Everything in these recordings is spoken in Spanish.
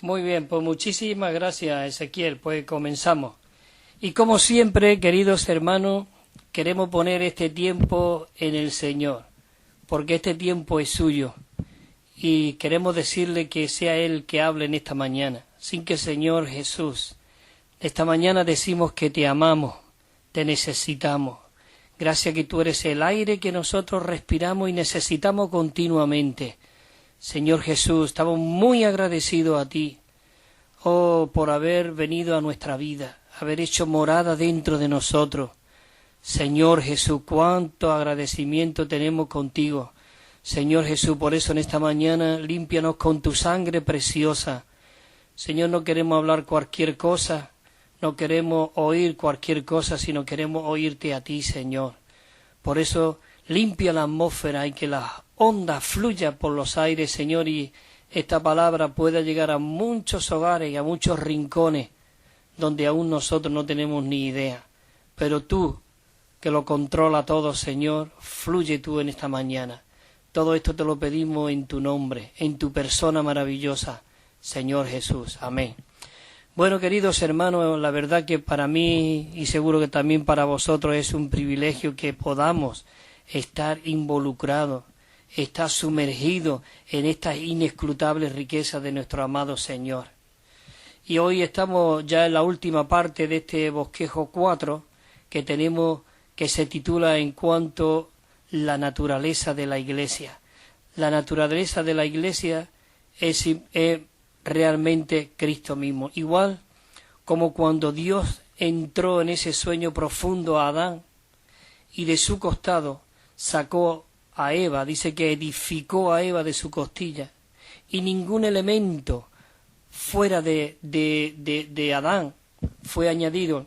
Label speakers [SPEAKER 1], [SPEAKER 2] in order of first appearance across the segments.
[SPEAKER 1] Muy bien, pues muchísimas gracias, Ezequiel. Pues comenzamos. Y como siempre, queridos hermanos, queremos poner este tiempo en el Señor, porque este tiempo es suyo. Y queremos decirle que sea Él que hable en esta mañana. Sin que, Señor Jesús, esta mañana decimos que te amamos, te necesitamos. Gracias que tú eres el aire que nosotros respiramos y necesitamos continuamente. Señor Jesús, estamos muy agradecidos a ti, por haber venido a nuestra vida, haber hecho morada dentro de nosotros. Señor Jesús, cuánto agradecimiento tenemos contigo. Señor Jesús, por eso en esta mañana límpianos con tu sangre preciosa. Señor, no queremos hablar cualquier cosa, no queremos oír cualquier cosa, sino queremos oírte a ti, Señor. Por eso limpia la atmósfera y que la onda fluya por los aires, Señor, y esta palabra pueda llegar a muchos hogares y a muchos rincones donde aún nosotros no tenemos ni idea. Pero tú, que lo controla todo, Señor, fluye tú en esta mañana. Todo esto te lo pedimos en tu nombre, en tu persona maravillosa, Señor Jesús. Amén. Bueno, queridos hermanos, la verdad que para mí y seguro que también para vosotros es un privilegio que podamos estar involucrados, estar sumergidos en estas inescrutables riquezas de nuestro amado Señor. Y hoy estamos ya en la última parte de este bosquejo 4 que tenemos, que se titula en cuanto la naturaleza de la Iglesia. La naturaleza de la Iglesia es realmente Cristo mismo. Igual como cuando Dios entró en ese sueño profundo a Adán y de su costado sacó a Eva, dice que edificó a Eva de su costilla, y ningún elemento fuera de Adán fue añadido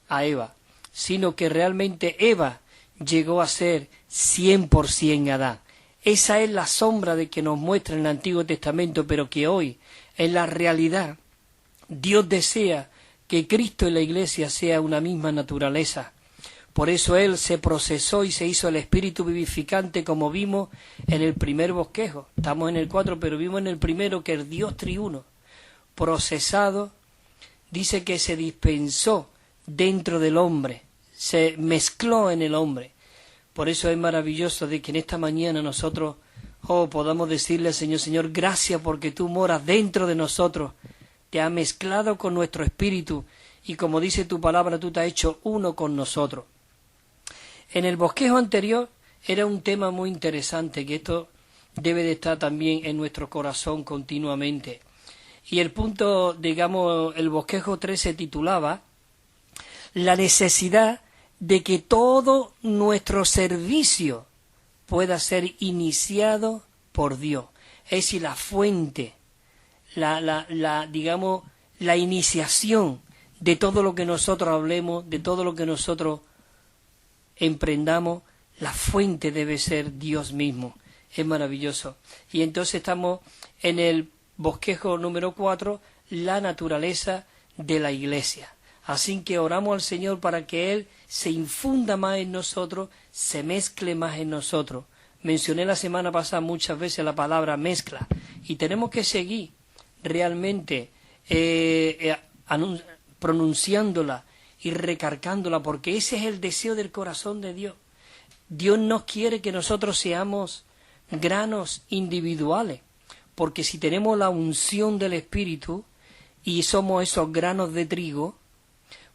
[SPEAKER 1] a Eva, sino que realmente Eva llegó a ser 100% Adán. Esa es la sombra de que nos muestra en el Antiguo Testamento, pero que hoy, en la realidad, Dios desea que Cristo y la Iglesia sea una misma naturaleza. Por eso Él se procesó y se hizo el Espíritu vivificante, como vimos en el primer bosquejo. Estamos en el 4, pero vimos en el primero que el Dios triuno, procesado, dice que se dispensó dentro del hombre, se mezcló en el hombre. Por eso es maravilloso de que en esta mañana nosotros podamos decirle al Señor, Señor, gracias porque tú moras dentro de nosotros, te has mezclado con nuestro espíritu y como dice tu palabra, tú te has hecho uno con nosotros. En el bosquejo anterior era un tema muy interesante, que esto debe de estar también en nuestro corazón continuamente. Y el punto, digamos, el bosquejo 3 se titulaba la necesidad de que todo nuestro servicio pueda ser iniciado por Dios. Es decir, la fuente, digamos, la iniciación de todo lo que nosotros hablemos, de todo lo que nosotros emprendamos, la fuente debe ser Dios mismo. Es maravilloso. Y entonces estamos en el bosquejo número 4, la naturaleza de la Iglesia. Así que oramos al Señor para que Él se infunda más en nosotros, se mezcle más en nosotros. Mencioné la semana pasada muchas veces la palabra mezcla y tenemos que seguir realmente pronunciándola y recargándola, porque ese es el deseo del corazón de Dios. Dios no quiere que nosotros seamos granos individuales, porque si tenemos la unción del Espíritu y somos esos granos de trigo,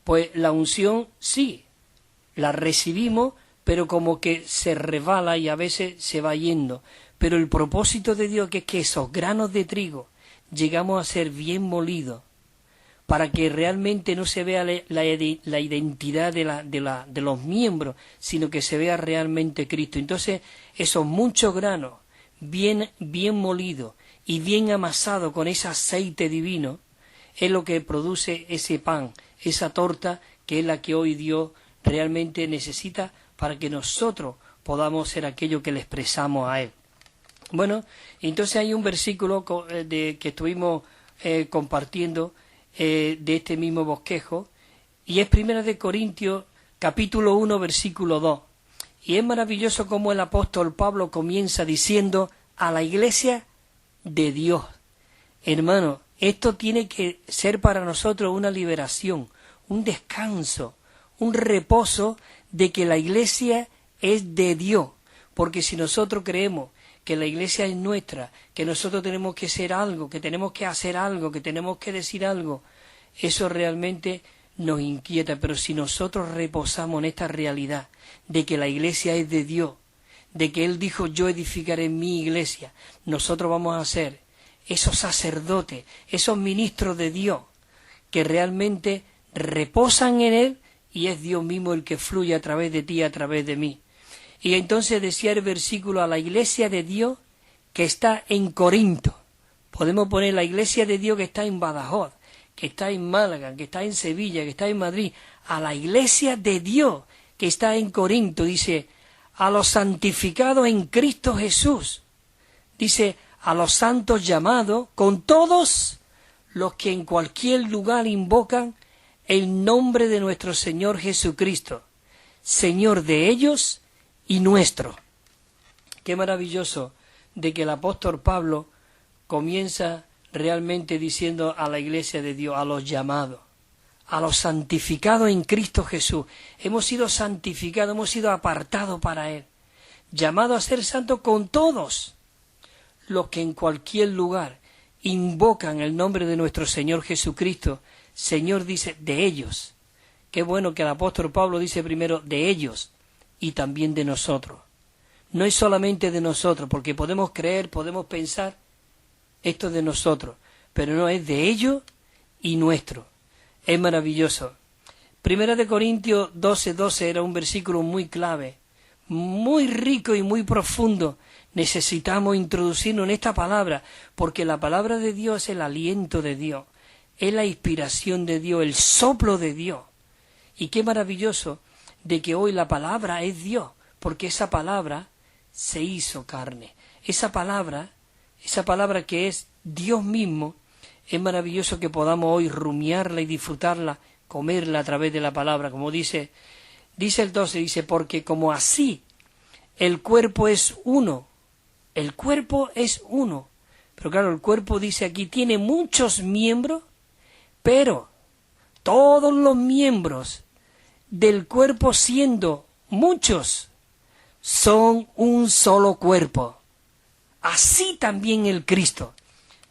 [SPEAKER 1] pues la unción sí, la recibimos, pero como que se resbala y a veces se va yendo. Pero el propósito de Dios que es que esos granos de trigo llegamos a ser bien molidos, para que realmente no se vea la identidad de los miembros, sino que se vea realmente Cristo. Entonces, esos muchos granos, bien molidos y bien amasados con ese aceite divino, es lo que produce ese pan, esa torta, que es la que hoy Dios realmente necesita para que nosotros podamos ser aquello que le expresamos a Él. Bueno, entonces hay un versículo que estuvimos compartiendo de este mismo bosquejo, y es 1 Corintios capítulo 1 versículo 2, y es maravilloso cómo el apóstol Pablo comienza diciendo a la Iglesia de Dios. Hermano, esto tiene que ser para nosotros una liberación, un descanso, un reposo de que la iglesia es de Dios, porque si nosotros creemos que la iglesia es nuestra, que nosotros tenemos que ser algo, que tenemos que hacer algo, que tenemos que decir algo, eso realmente nos inquieta. Pero si nosotros reposamos en esta realidad de que la iglesia es de Dios, de que Él dijo yo edificaré mi iglesia, nosotros vamos a ser esos sacerdotes, esos ministros de Dios, que realmente reposan en Él, y es Dios mismo el que fluye a través de ti, a través de mí. Y entonces decía el versículo, a la iglesia de Dios que está en Corinto. Podemos poner la iglesia de Dios que está en Badajoz, que está en Málaga, que está en Sevilla, que está en Madrid. A la iglesia de Dios que está en Corinto, dice, a los santificados en Cristo Jesús. Dice, a los santos llamados, con todos los que en cualquier lugar invocan el nombre de nuestro Señor Jesucristo, Señor de ellos y nuestro. Qué maravilloso de que el apóstol Pablo comienza realmente diciendo a la iglesia de Dios, a los llamados, a los santificados en Cristo Jesús. Hemos sido santificados, hemos sido apartados para Él, llamados a ser santos con todos los que en cualquier lugar invocan el nombre de nuestro Señor Jesucristo. Señor dice, de ellos. Qué bueno que el apóstol Pablo dice primero de ellos y también de nosotros. No es solamente de nosotros, porque podemos creer, podemos pensar, esto es de nosotros, pero no, es de ellos y nuestro. Es maravilloso. Primera de Corintios 12:12 era un versículo muy clave, muy rico y muy profundo. Necesitamos introducirnos en esta palabra, porque la palabra de Dios es el aliento de Dios, es la inspiración de Dios, el soplo de Dios. Y qué maravilloso de que hoy la palabra es Dios, porque esa palabra se hizo carne. Esa palabra que es Dios mismo, es maravilloso que podamos hoy rumiarla y disfrutarla, comerla a través de la palabra. Como dice el 12, dice, porque como así el cuerpo es uno. El cuerpo es uno. Pero claro, el cuerpo, dice aquí, tiene muchos miembros, pero todos los miembros del cuerpo, siendo muchos, son un solo cuerpo. Así también el Cristo.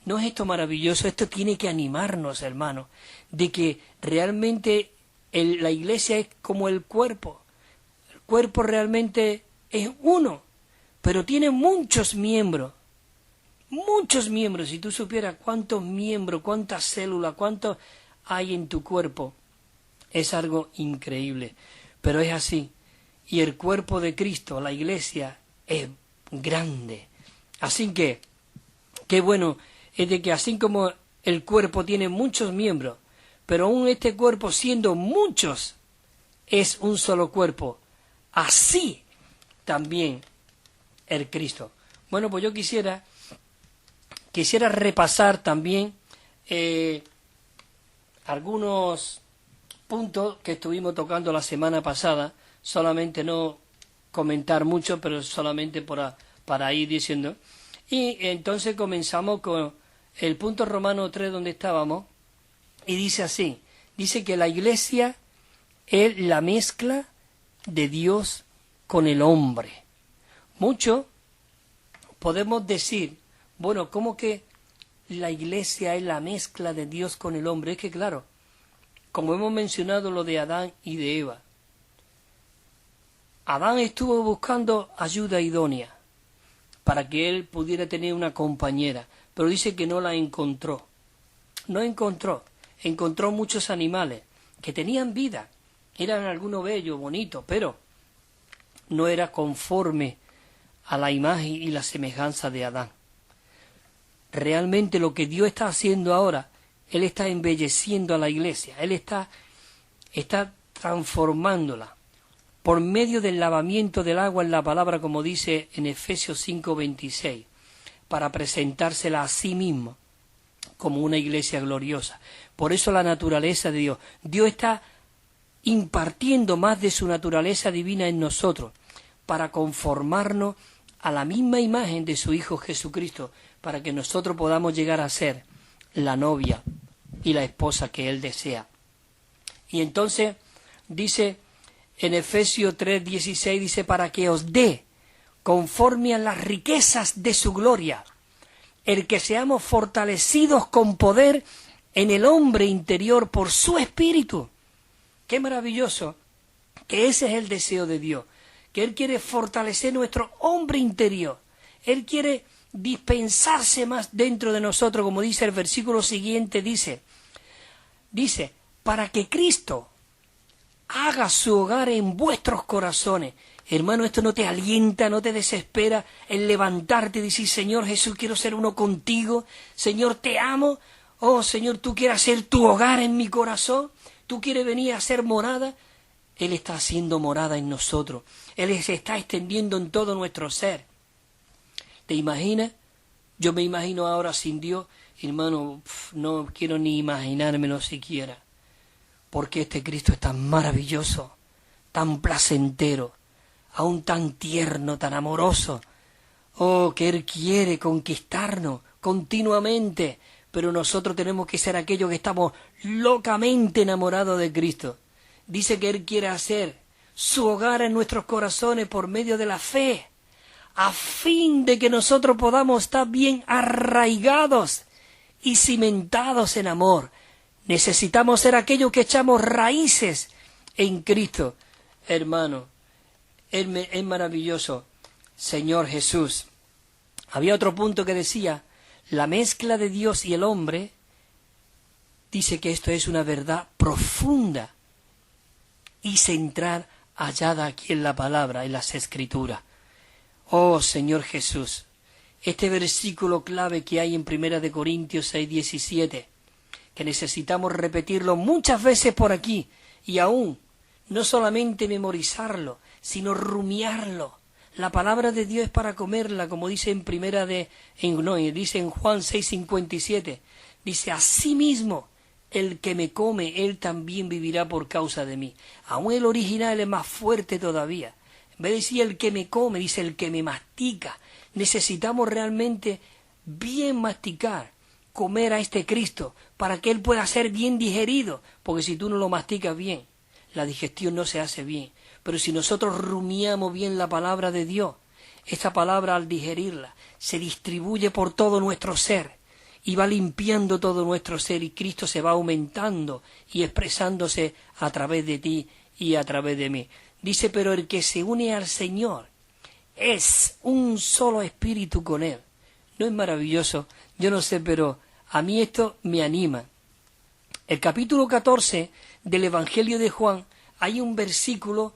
[SPEAKER 1] ¿No es esto maravilloso? Esto tiene que animarnos, hermanos, de que realmente la iglesia es como el cuerpo. El cuerpo realmente es uno, pero tiene muchos miembros. Muchos miembros. Si tú supieras cuántos miembros, cuántas células, cuántos hay en tu cuerpo, es algo increíble. Pero es así. Y el cuerpo de Cristo, la iglesia, es grande. Así que, qué bueno es de que así como el cuerpo tiene muchos miembros, pero aún este cuerpo siendo muchos, es un solo cuerpo. Así también el Cristo. Bueno, pues yo quisiera repasar también algunos puntos que estuvimos tocando la semana pasada, solamente no comentar mucho, pero solamente para ir diciendo. Y entonces comenzamos con el punto Romano 3 donde estábamos, y dice así, dice que la iglesia es la mezcla de Dios con el hombre. Mucho podemos decir, bueno, ¿cómo que la iglesia es la mezcla de Dios con el hombre? Es que claro, como hemos mencionado lo de Adán y de Eva, Adán estuvo buscando ayuda idónea para que él pudiera tener una compañera, pero dice que no la encontró. No encontró muchos animales que tenían vida, eran algunos bellos, bonitos, pero no era conforme a la imagen y la semejanza de Adán. Realmente lo que Dios está haciendo ahora, Él está embelleciendo a la iglesia, Él está transformándola por medio del lavamiento del agua en la palabra, como dice en Efesios 5:26, para presentársela a sí mismo como una iglesia gloriosa. Por eso la naturaleza de Dios. Dios está impartiendo más de su naturaleza divina en nosotros, para conformarnos a la misma imagen de su Hijo Jesucristo, para que nosotros podamos llegar a ser la novia y la esposa que Él desea. Y entonces dice en Efesios 3:16, dice, para que os dé, conforme a las riquezas de su gloria, el que seamos fortalecidos con poder en el hombre interior por su espíritu. Qué maravilloso, que ese es el deseo de Dios, que Él quiere fortalecer nuestro hombre interior. Él quiere dispensarse más dentro de nosotros, como dice el versículo siguiente, dice, para que Cristo haga su hogar en vuestros corazones. Hermano, esto no te alienta, no te desespera el levantarte y decir, Señor Jesús, quiero ser uno contigo, Señor, te amo, oh Señor, tú quieres hacer tu hogar en mi corazón, tú quieres venir a hacer morada. Él está haciendo morada en nosotros, Él se está extendiendo en todo nuestro ser. ¿Te imaginas? Yo me imagino ahora sin Dios, hermano, no quiero ni imaginármelo siquiera, porque este Cristo es tan maravilloso, tan placentero, aún tan tierno, tan amoroso. Oh, que Él quiere conquistarnos continuamente, pero nosotros tenemos que ser aquellos que estamos locamente enamorados de Cristo. Dice que Él quiere hacer su hogar en nuestros corazones por medio de la fe, a fin de que nosotros podamos estar bien arraigados y cimentados en amor. Necesitamos ser aquellos que echamos raíces en Cristo. Hermano, es maravilloso, Señor Jesús. Había otro punto que decía, la mezcla de Dios y el hombre, dice que esto es una verdad profunda y central hallada aquí en la palabra, en las Escrituras. Oh Señor Jesús, este versículo clave que hay en 1 Corintios 6:17, que necesitamos repetirlo muchas veces por aquí, y aún, no solamente memorizarlo, sino rumiarlo. La palabra de Dios es para comerla, como dice dice en Juan 6:57, dice, asimismo, el que me come, él también vivirá por causa de mí. Aún el original es más fuerte todavía. En vez de decir el que me come, dice el que me mastica. Necesitamos realmente bien masticar, comer a este Cristo, para que Él pueda ser bien digerido, porque si tú no lo masticas bien, la digestión no se hace bien. Pero si nosotros rumiamos bien la palabra de Dios, esta palabra al digerirla, se distribuye por todo nuestro ser, y va limpiando todo nuestro ser, y Cristo se va aumentando y expresándose a través de ti y a través de mí. Dice, pero el que se une al Señor es un solo espíritu con Él. ¿No es maravilloso? Yo no sé, pero a mí esto me anima. El capítulo 14 del Evangelio de Juan, hay un versículo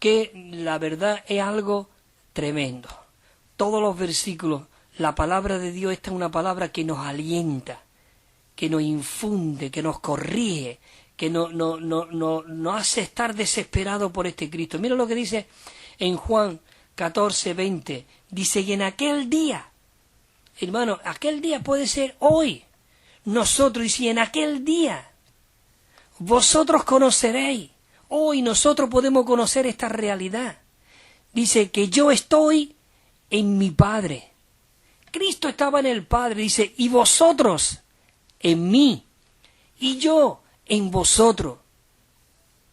[SPEAKER 1] que la verdad es algo tremendo. Todos los versículos, la palabra de Dios, esta es una palabra que nos alienta, que nos infunde, que nos corrige, que nos hace estar desesperados por este Cristo. Mira lo que dice en Juan 14:20. Dice, y en aquel día, hermano, aquel día puede ser hoy, nosotros, y si en aquel día vosotros conoceréis, hoy nosotros podemos conocer esta realidad. Dice que yo estoy en mi Padre. Cristo estaba en el Padre, dice, y vosotros en mí, y yo en vosotros.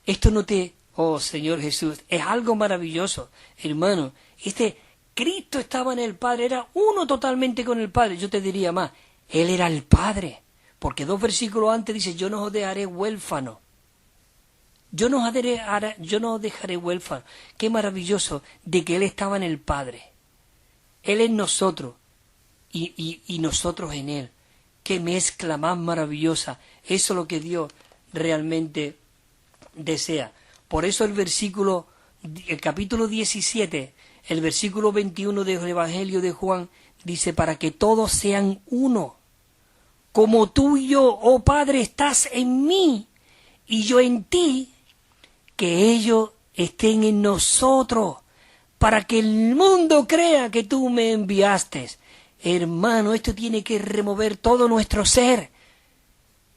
[SPEAKER 1] Esto no te... Oh, Señor Jesús, es algo maravilloso, hermano. Cristo estaba en el Padre, era uno totalmente con el Padre. Yo te diría más, Él era el Padre, porque 2 versículos antes dice, yo no os dejaré huérfanos. Yo no os dejaré huérfanos. Qué maravilloso de que Él estaba en el Padre. Él en nosotros y nosotros en Él. Qué mezcla más maravillosa. Eso es lo que Dios realmente desea. Por eso el capítulo 17, el versículo 21 del Evangelio de Juan, dice, para que todos sean uno, como tú y yo, oh Padre, estás en mí, y yo en ti, que ellos estén en nosotros, para que el mundo crea que tú me enviaste. Hermano, esto tiene que remover todo nuestro ser.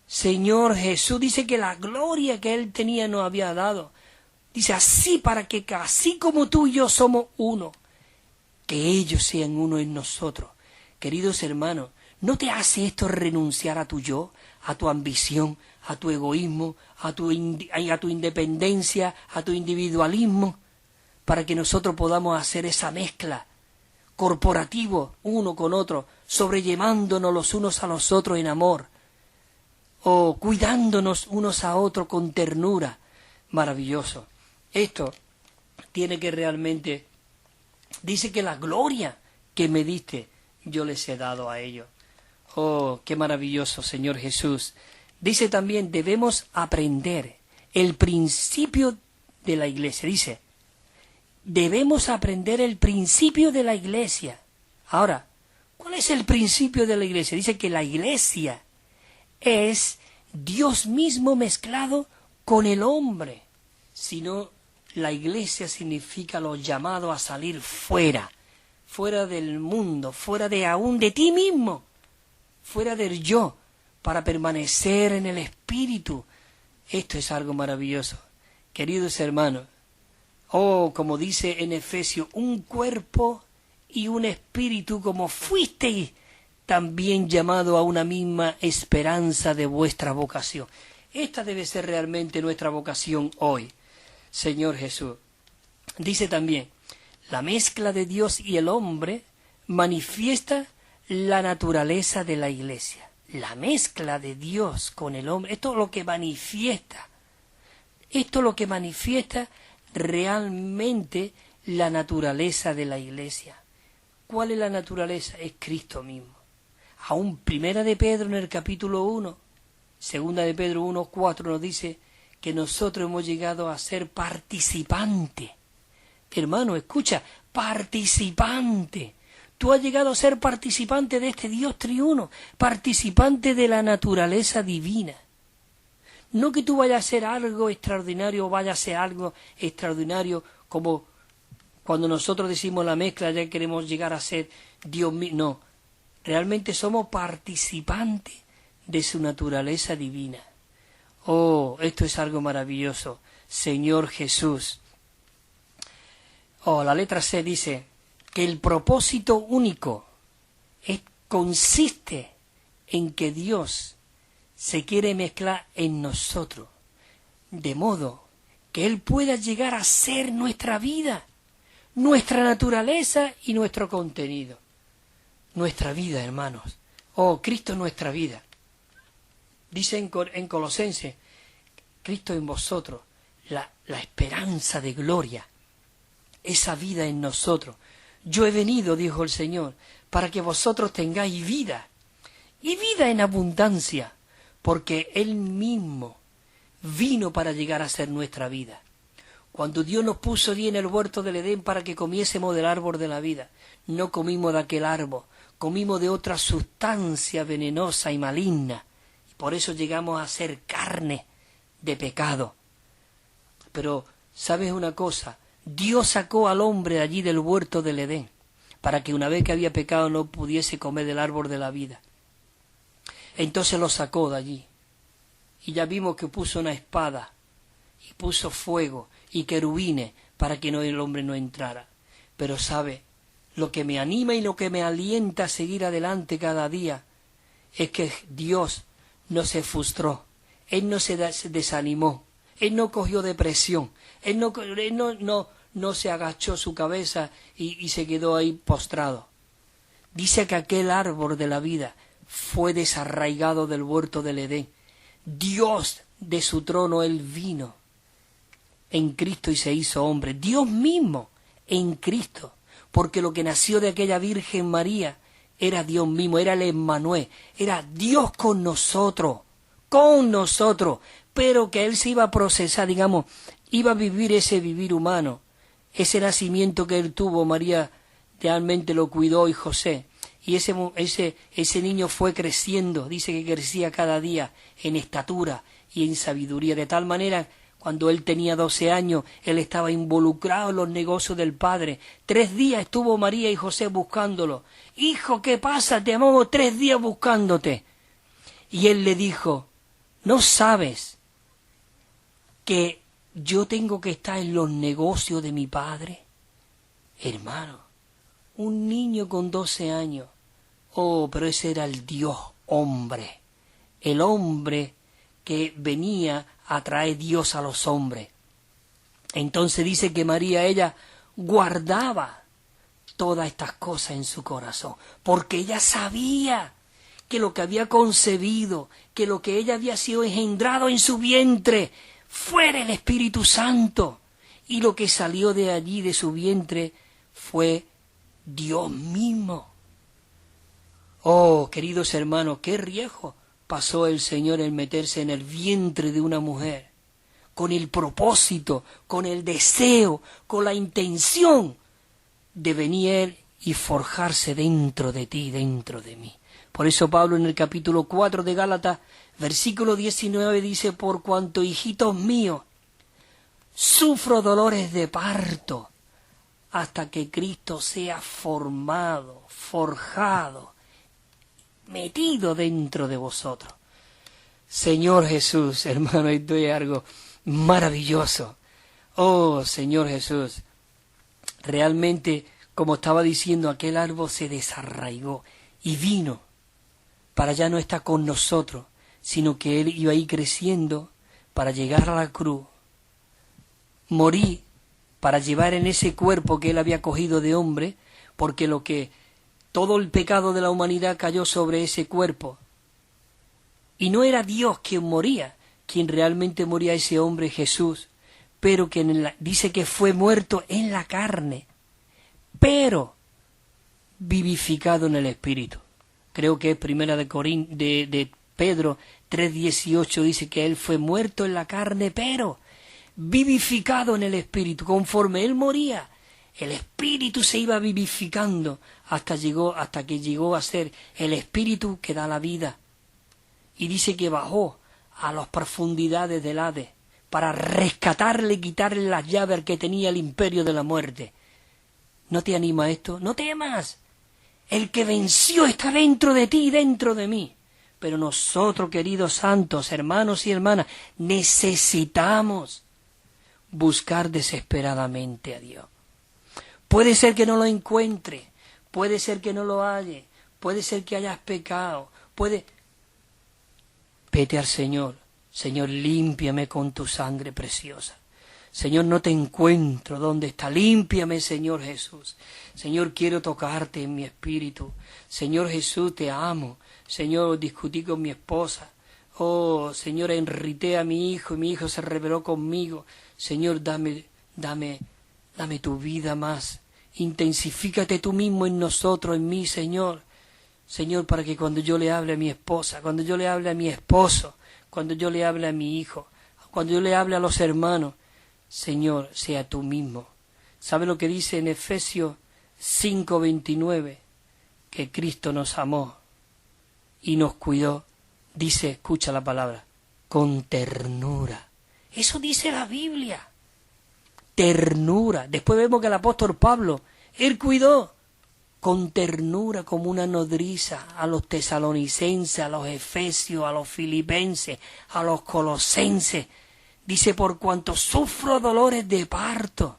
[SPEAKER 1] Señor Jesús dice que la gloria que Él tenía nos había dado. Dice así, para que así como tú y yo somos uno, que ellos sean uno en nosotros. Queridos hermanos, ¿No te hace esto renunciar a tu yo, a tu ambición, a tu egoísmo, a tu independencia, a tu individualismo, para que nosotros podamos hacer esa mezcla corporativo uno con otro, sobrellevándonos los unos a los otros en amor, o cuidándonos unos a otros con ternura? Maravilloso. Esto tiene que realmente, dice que la gloria que me diste, yo les he dado a ellos. Oh, qué maravilloso, Señor Jesús. Dice también, debemos aprender el principio de la Iglesia. Dice, debemos aprender el principio de la Iglesia. Ahora, ¿cuál es el principio de la Iglesia? Dice que la Iglesia es Dios mismo mezclado con el hombre. Si no, la Iglesia significa los llamados a salir fuera del mundo, fuera de aún de ti mismo, fuera del yo, para permanecer en el Espíritu. Esto es algo maravilloso. Queridos hermanos, como dice en Efesios, un cuerpo y un espíritu, como fuisteis también llamado a una misma esperanza de vuestra vocación. Esta debe ser realmente nuestra vocación hoy, Señor Jesús. Dice también, la mezcla de Dios y el hombre manifiesta la naturaleza de la Iglesia. La mezcla de Dios con el hombre, esto es lo que manifiesta. Esto es lo que manifiesta realmente la naturaleza de la Iglesia. ¿Cuál es la naturaleza? Es Cristo mismo. Aún Primera de Pedro en el capítulo 1, Segunda de Pedro 1:4 nos dice que nosotros hemos llegado a ser participantes. Hermano, escucha, participante. Tú has llegado a ser participante de este Dios triuno, participante de la naturaleza divina. No que tú vayas a ser algo extraordinario o vayas a ser algo extraordinario como cuando nosotros decimos la mezcla ya queremos llegar a ser Dios mismo. No, realmente somos participantes de su naturaleza divina. Oh, esto es algo maravilloso, Señor Jesús. La letra C dice que el propósito único consiste en que Dios se quiere mezclar en nosotros, de modo que Él pueda llegar a ser nuestra vida, nuestra naturaleza y nuestro contenido. Nuestra vida, hermanos. Cristo es nuestra vida. Dice en Colosenses, Cristo en vosotros, la esperanza de gloria, esa vida en nosotros. Yo he venido, dijo el Señor, para que vosotros tengáis vida, y vida en abundancia, porque Él mismo vino para llegar a ser nuestra vida. Cuando Dios nos puso allí en el huerto del Edén para que comiésemos del árbol de la vida, no comimos de aquel árbol, comimos de otra sustancia venenosa y maligna, y por eso llegamos a ser carne de pecado. Pero, ¿sabes una cosa? Dios sacó al hombre de allí del huerto del Edén, para que una vez que había pecado no pudiese comer del árbol de la vida. Entonces lo sacó de allí, y ya vimos que puso una espada, y puso fuego, y querubines, para que el hombre no entrara. Pero sabe, lo que me anima y lo que me alienta a seguir adelante cada día, es que Dios no se frustró, Él no se desanimó, Él no cogió depresión, Él no se agachó su cabeza y se quedó ahí postrado. Dice que aquel árbol de la vida fue desarraigado del huerto del Edén. Dios de su trono, Él vino en Cristo y se hizo hombre. Dios mismo en Cristo, porque lo que nació de aquella Virgen María era Dios mismo, era el Emmanuel, era Dios con nosotros, pero que Él se iba a procesar, iba a vivir ese vivir humano, ese nacimiento que Él tuvo. María realmente lo cuidó, y José, y ese niño fue creciendo, dice que crecía cada día en estatura y en sabiduría, de tal manera cuando él tenía 12 años, él estaba involucrado en los negocios del Padre. 3 días estuvo María y José buscándolo. Hijo, ¿qué pasa? Te amamos 3 días buscándote. Y él le dijo, ¿no sabes que yo tengo que estar en los negocios de mi Padre? Hermano, un niño con 12 años, Oh, pero ese era el Dios hombre, el hombre que venía a traer Dios a los hombres. Entonces dice que María, ella guardaba todas estas cosas en su corazón, porque ella sabía que lo que había concebido, que lo que ella había sido engendrado en su vientre, fuera el Espíritu Santo, y lo que salió de allí, de su vientre, fue Dios mismo. Oh, queridos hermanos, qué riesgo pasó el Señor en meterse en el vientre de una mujer, con el propósito, con el deseo, con la intención de venir Él y forjarse dentro de ti, dentro de mí. Por eso Pablo en el capítulo 4 de Gálatas, versículo 19 dice: por cuanto, hijitos míos, sufro dolores de parto, hasta que Cristo sea formado, forjado, metido dentro de vosotros. Señor Jesús, hermano, esto es algo maravilloso. Oh, Señor Jesús, realmente, como estaba diciendo, aquel árbol se desarraigó y vino para ya no estar con nosotros, sino que Él iba a ir creciendo para llegar a la cruz, morir para llevar en ese cuerpo que Él había cogido de hombre, porque todo el pecado de la humanidad cayó sobre ese cuerpo. Y no era Dios quien moría, quien realmente moría ese hombre Jesús, pero que dice que fue muerto en la carne, pero vivificado en el Espíritu. Creo que es primera de Pedro 3:18, dice que Él fue muerto en la carne, pero vivificado en el Espíritu. Conforme Él moría, el Espíritu se iba vivificando hasta que llegó a ser el Espíritu que da la vida. Y dice que bajó a las profundidades del Hades para rescatarle y quitarle las llaves al que tenía el imperio de la muerte. ¿No te anima esto? No temas. El que venció está dentro de ti y dentro de mí. Pero nosotros, queridos santos, hermanos y hermanas, necesitamos buscar desesperadamente a Dios. Puede ser que no lo encuentre, puede ser que no lo halle, puede ser que hayas pecado, Vete al Señor. Señor, límpiame con tu sangre preciosa. Señor, no te encuentro. ¿Dónde está? Límpiame, Señor Jesús. Señor, quiero tocarte en mi espíritu. Señor Jesús, te amo. Señor, discutí con mi esposa. Oh, Señor, enrité a mi hijo y mi hijo se rebeló conmigo. Señor, dame tu vida más. Intensifícate tú mismo en nosotros, en mí, Señor. Señor, para que cuando yo le hable a mi esposa, cuando yo le hable a mi esposo, cuando yo le hable a mi hijo, cuando yo le hable a los hermanos, Señor, sea tú mismo. ¿Sabe lo que dice en Efesios 5:29? Que Cristo nos amó y nos cuidó. Dice, escucha la palabra, con ternura. Eso dice la Biblia. Ternura. Después vemos que el apóstol Pablo, él cuidó con ternura como una nodriza a los tesalonicenses, a los efesios, a los filipenses, a los colosenses. Dice, por cuanto sufro dolores de parto.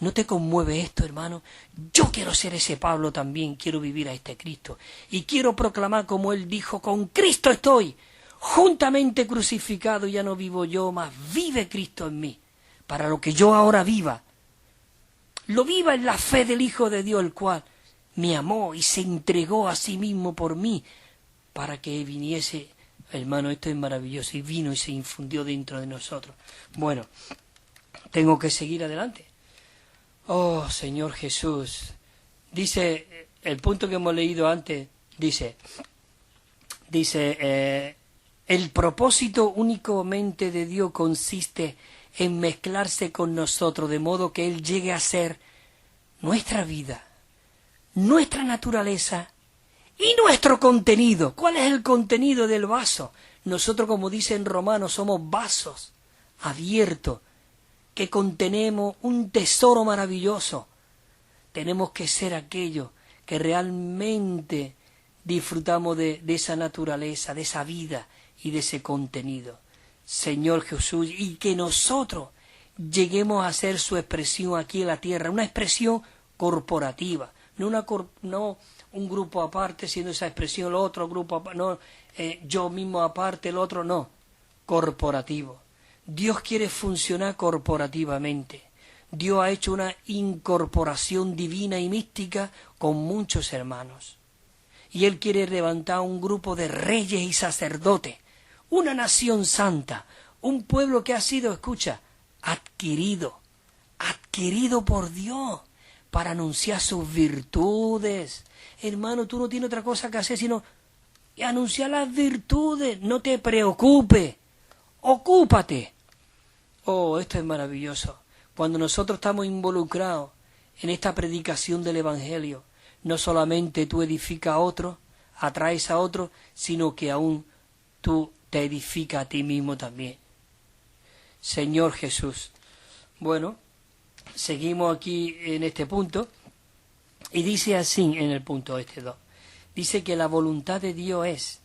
[SPEAKER 1] ¿No te conmueve esto, hermano? Yo quiero ser ese Pablo también, quiero vivir a este Cristo. Y quiero proclamar como él dijo, con Cristo estoy, juntamente crucificado, ya no vivo yo, mas vive Cristo en mí. Para lo que yo ahora viva, lo viva en la fe del Hijo de Dios, el cual me amó y se entregó a sí mismo por mí, para que viniese, hermano, esto es maravilloso, y vino y se infundió dentro de nosotros. Bueno, tengo que seguir adelante. Oh, Señor Jesús, dice, el punto que hemos leído antes, dice, el propósito únicamente de Dios consiste en mezclarse con nosotros, de modo que Él llegue a ser nuestra vida, nuestra naturaleza y nuestro contenido. ¿Cuál es el contenido del vaso? Nosotros, como dice en Romanos, somos vasos abiertos que contenemos un tesoro maravilloso. Tenemos que ser aquellos que realmente disfrutamos de esa naturaleza, de esa vida y de ese contenido. Señor Jesús, y que nosotros lleguemos a ser su expresión aquí en la tierra, una expresión corporativa, no un grupo aparte, siendo esa expresión, el otro grupo aparte, no, yo mismo aparte, el otro no, corporativo. Dios quiere funcionar corporativamente. Dios ha hecho una incorporación divina y mística con muchos hermanos. Y Él quiere levantar un grupo de reyes y sacerdotes, una nación santa, un pueblo que ha sido, escucha, adquirido por Dios para anunciar sus virtudes. Hermano, tú no tienes otra cosa que hacer sino anunciar las virtudes. No te preocupes, ocúpate. Oh, esto es maravilloso. Cuando nosotros estamos involucrados en esta predicación del Evangelio, no solamente tú edificas a otro, atraes a otro, sino que aún tú te edificas a ti mismo también. Señor Jesús. Bueno, seguimos aquí en este punto, y dice así en el punto 2. Dice que la voluntad de Dios es,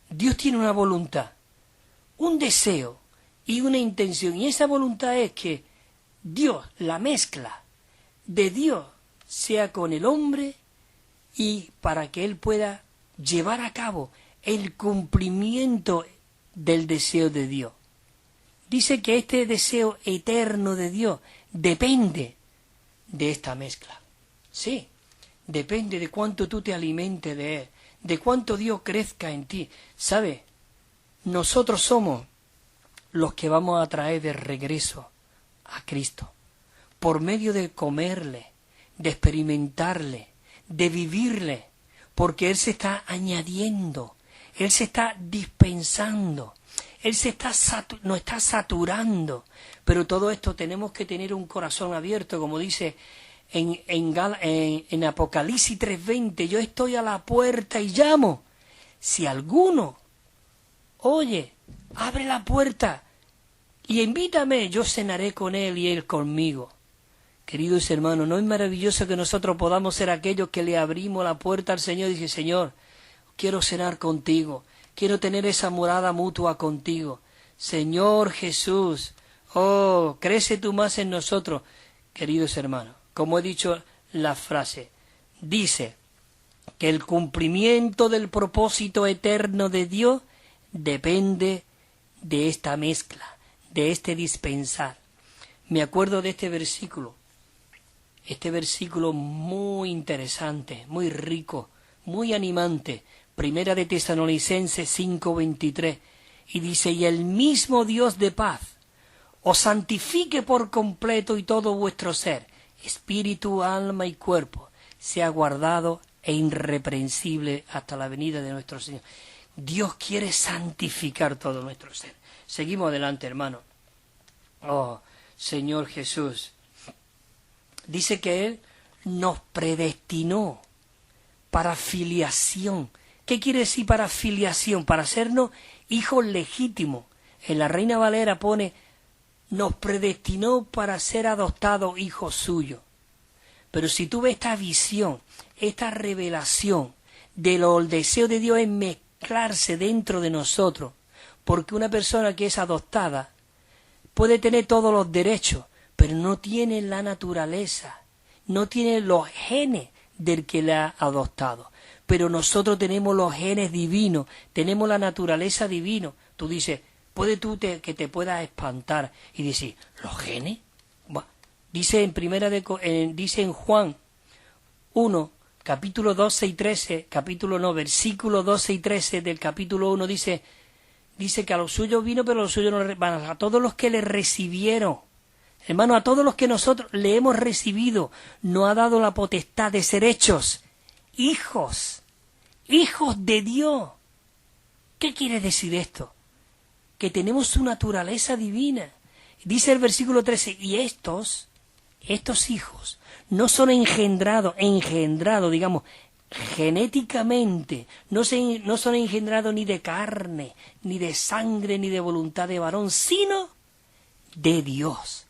[SPEAKER 1] Dios tiene una voluntad, un deseo y una intención, y esa voluntad es que Dios, la mezcla de Dios, sea con el hombre, y para que él pueda llevar a cabo el cumplimiento del deseo de Dios. Dice que este deseo eterno de Dios depende de esta mezcla. Sí, depende de cuánto tú te alimentes de Él, de cuánto Dios crezca en ti. ¿Sabe? Nosotros somos los que vamos a traer de regreso a Cristo, por medio de comerle, de experimentarle, de vivirle, porque Él se está añadiendo, Él se está dispensando, Él nos está saturando, pero todo esto tenemos que tener un corazón abierto, como dice en Apocalipsis 3:20, yo estoy a la puerta y llamo. Si alguno oye, abre la puerta y invítame, yo cenaré con él y él conmigo. Queridos hermanos, ¿no es maravilloso que nosotros podamos ser aquellos que le abrimos la puerta al Señor y dice, Señor, quiero cenar contigo, quiero tener esa morada mutua contigo. Señor Jesús, oh, crece tú más en nosotros. Queridos hermanos, como he dicho la frase, dice que el cumplimiento del propósito eterno de Dios depende de esta mezcla, de este dispensar. Me acuerdo de este versículo muy interesante, muy rico, muy animante, Primera de Tesalonicenses 5:23, y dice, y el mismo Dios de paz os santifique por completo y todo vuestro ser, espíritu, alma y cuerpo, sea guardado e irreprensible hasta la venida de nuestro Señor. Dios quiere santificar todo nuestro ser. Seguimos adelante, hermano. Oh, Señor Jesús. Dice que Él nos predestinó para filiación. ¿Qué quiere decir para filiación? Para hacernos hijos legítimos. En la Reina Valera pone, nos predestinó para ser adoptados hijos suyos. Pero si tú ves esta visión, esta revelación del deseo de Dios es mezclarse dentro de nosotros, porque una persona que es adoptada puede tener todos los derechos, pero no tiene la naturaleza, no tiene los genes del que la ha adoptado. Pero nosotros tenemos los genes divinos, tenemos la naturaleza divina. Tú dices, puede tú que te puedas espantar y decir, ¿los genes? Bueno, dice dice en Juan 1, capítulo 12 y 13, versículo 12 y 13 del capítulo 1, dice que a los suyos vino, pero a los suyos no le van. A todos los que le recibieron, hermano, a todos los que nosotros le hemos recibido, nos ha dado la potestad de ser hechos hijos de Dios. ¿Qué quiere decir esto? Que tenemos su naturaleza divina. Dice el versículo 13, y estos hijos no son engendrados, digamos, genéticamente, no son engendrados ni de carne, ni de sangre, ni de voluntad de varón, sino de Dios.